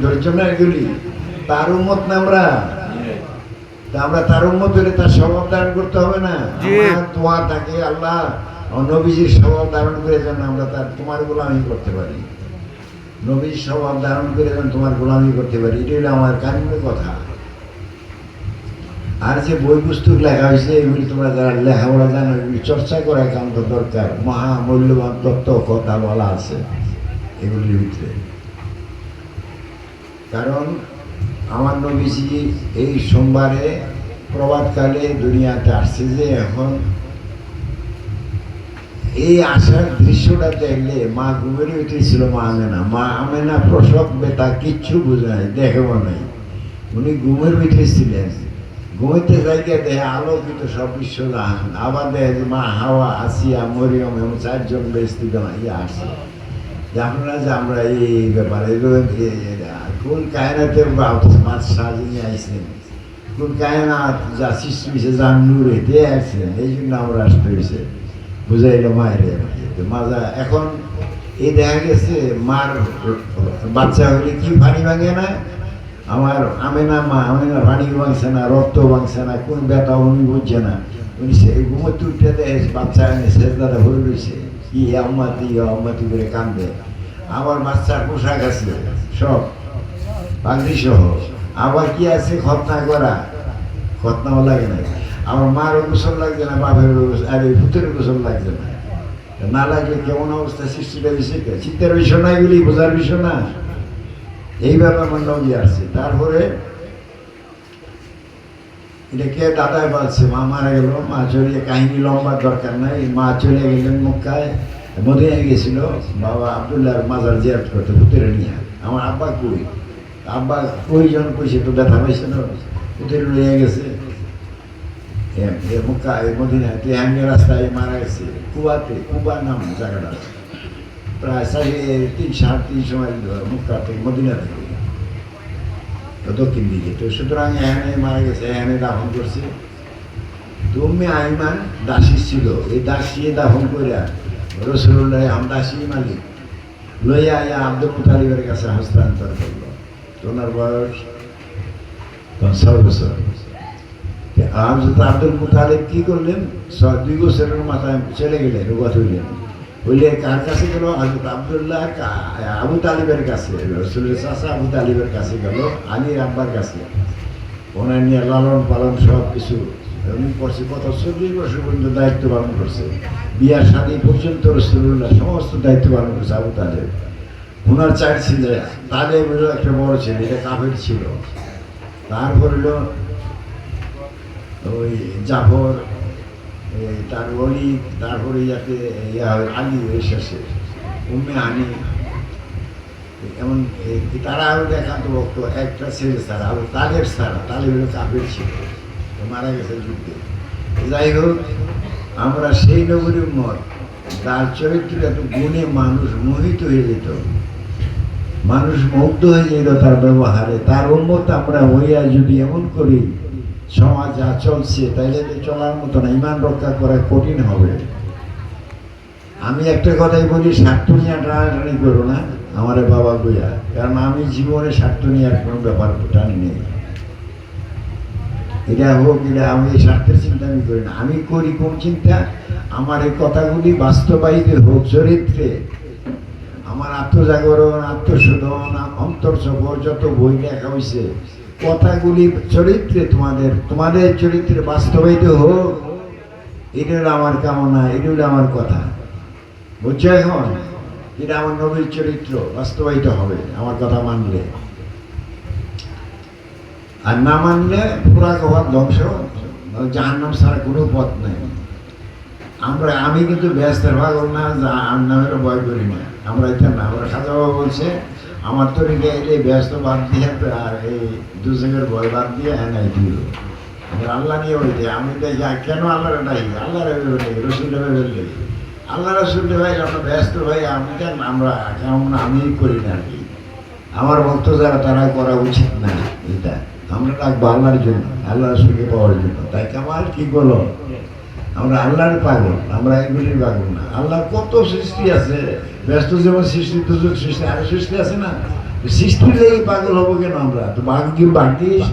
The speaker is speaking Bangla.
ধৈর্য না এগুলি? তার উম্মত না আমরা? তা আমরা তার উম্মত হলে তার স্বভাব ধারণ করতে হবে না? আমার দোয়া থাকে আল্লাহ নবীজির স্বভাব ধারণ করে যেন আমরা তার তোমার গোলামি করতে পারি, নবীর স্বভাব ধারণ করে যেন তোমার গোলামি করতে পারি। এটা হলো আমার কারণের কথা। আর যে বই পুস্তক লেখা হয়েছে এগুলি তোমরা যারা লেখাপড়া জানো এগুলি চর্চা করা একান্ত দরকার। মহা মূল্যবান তত্ত্ব কথা বলা আছে এগুলির ভিতরে। কারণ আমার নবীজি এই সোমবারে প্রভাতকালে দুনিয়াতে আসছে, যে এখন এই আসার দৃশ্যটা দেখলে মা ঘুমের ভিতরে ছিল। মা আমেনা প্রসব বেতা কিচ্ছু বুঝে নাই, দেখেও নাই। উনি ঘুমের ভিতরে ছিলেন। ঘুমাইতে জায়গা দেহে আলোকিত সব বিশ্ব জাহান। আবার দেখে যে মা হাওয়া, আসিয়া, মরিয়ম এবং 4 জন বেস্তি ইয়ে আসছে। যে আপনারা যে আমরা এই ব্যাপারে কোন কায়নাতের মাছ সাজিয়ে আইসেন, কোন কায়নাত যা সৃষ্টি হয়েছে যার নূরে দিয়ে আসছেন, এই জন্য আমরা আসতে হয়েছে বুঝাইলো মায়ের মাজা। এখন এই দেখা গেছে মার বাচ্চা হলে কি পানি ভাঙে না? আমার আমেনা মা আমেনা পানি ভাঙছে না, রক্ত ভাঙছে না, কোন ব্যথা উনি বুঝছে না। উনি ঘুমোতে উঠে দেয় বাচ্চা এনে শেষদাটা ভরে রয়েছে, কি আম্মাতি করে কান্দে। আমার বাচ্চার পোশাক আছে সব পাগড়ি সহ। আবার কি আছে খতনা করা, খতনাও লাগে না। আমার মারও গোসল লাগছে না, বাপের আর ওই পুতের গোসল লাগছে না। না লাগলে কেমন অবস্থা সৃষ্টিটা বিষয়, চিন্তার বিষয় না, এগুলি বোঝার বিষয় না। এইভাবে আমার নবী আসছে। তারপরে এটা কে দাদায় বলছে, মা মারা গেল, মা চলে, কাহিনী লম্বার দরকার নাই। মা চলে গেলেন মক্কায়, মদিনায় গেছিল বাবা আবদুল্লাহর মাজার জিয়ারত করতে পুতেরে নিয়ে। আমার আব্বা কই, আব্বা কইজন কইছে তো ব্যথা পাইছে না, পুতেরে নিয়ে গেছে মক্কা মদিনায়। তেহাঙ্গে রাস্তায় মারা গেছে কুবাতে, কুবা নাম জায়গাটা, প্রায় 3-3.5 মাইল মক্কা থেকে মদিনা থেকে দক্ষিণ দিকে। তো সুতরাং এখানে মারা গেছে, এখানে দাফন করছে। তুমি আইমান দাসী ছিল, এই দাসী দাফন করিয়া রসুল্লাহ আমদাসী মালিক লইয়া আইয়া আব্দুল মুতালিবের কাছে হস্তান্তর করলো। ওনার বয়স 6 বছর। আব্দুল মুতালিব কি করলেন, 2 বছরের মাথায় চলে গেলেন, রুগা হইলেন। হইলে কার কাছে গেল? হযরত আব্দুল্লাহ আবু তালিবের কাছে, রসুলের চাচা আবু তালিবের কাছে গেল, আলীর আব্বার কাছে। ওনার নিয়ে লালন পালন সব কিছু উনি করছে। কত 40 বছর পর্যন্ত দায়িত্ব পালন করছে। বিয়ার শাদী পর্যন্ত রসুল্লাহ সমস্ত দায়িত্ব পালন করছে আবু তালেব। ওনার 4 ছেলে, তালেব হইল একটা বড় ছেলে, এটা কাফের ছিল। তারপর হইল ওই জাফর, তার অলি, তারপরে যাতে আলী শেষে উম্মে আনি, এমন তারা আরও দেখান্ত বক্ত একটা ছেলে ছাড়া, আরো তালেব ছাড়া। তালেব হলো কাফের ছিল, মারা গেছে যুদ্ধে। যাই হোক, আমরা সেই নবীর উম্মত, তার চরিত্র এত গুণে মানুষ মোহিত হয়ে যেত, মানুষ মুগ্ধ হয়ে যেত তার ব্যবহারে। তার উম্মত আমরা হইয়া যদি এমন করি, সমাজ যা চলছে তাইলে চলার মতো না, ইমান রক্ষা করা কঠিন হবে। আমি একটা কথাই বলি, স্বার্থ নিয়ে টানাটানি করো না আমার বাবা বইয়া, কারণ আমি জীবনে স্বার্থ নিয়ে আর কোনো ব্যাপার টানি নেই। এটা হোক, এটা আমি স্বার্থের চিন্তা আমি করি না। আমি করি কোন চিন্তা, আমার এই কথাগুলি বাস্তবায়িত হোক চরিত্রে। আমার আত্মজাগরণ, আত্মশোধন, অন্তর্সফর যত বই লেখা হয়েছে, কথাগুলি চরিত্রে তোমাদের চরিত্রে বাস্তবায়িত হোক, এটা হলো আমার কামনা, এটা হলো আমার কথা। বুঝছো এখন? এটা আমার নবীর চরিত্র বাস্তবায়িত হবে আমার কথা মানলে। আর না মানলে পুরা হওয়ার ধ্বংস, জাহান্নাম ছাড়া কোনো পথ নেই। আমি কিন্তু ব্যস্তের ভাগ না, জাহান্নামেরও ভয় করি না। আমরা এটা না, আমরা খাজা বাবা বলছে আমার তরিকা এলে ব্যস্ত বাদ দিয়ে আর এই দুজনের ভয় বাদ দিয়ে এনাই দিল। আমরা আল্লাহ নিয়ে বলতে আমি দেখি কেন আল্লাহরে নাই, আল্লাহরে রসুল বললে আল্লাহ রসুল ভাই আমরা ব্যস্ত ভাই, আমি কেন আমরা কেমন আমি করি না আর কি। আমার ভক্ত যারা তারা করা উচিত না। এটা আমরা রাখবো আল্লাহর জন্য, আল্লাহ রসুলকে পাওয়ার জন্য। তাই কামাল কি বলো, আমরা আল্লাহর পাগল, আমরা এগুলির পাগল না। আল্লাহ কত সৃষ্টি আছে, ব্যস্ত যেমন সৃষ্টি, দুযোগ সৃষ্টি, আরো সৃষ্টি আছে না। সৃষ্টির লেগে পাগল হবো কেন আমরা? তো ভাগ্যিস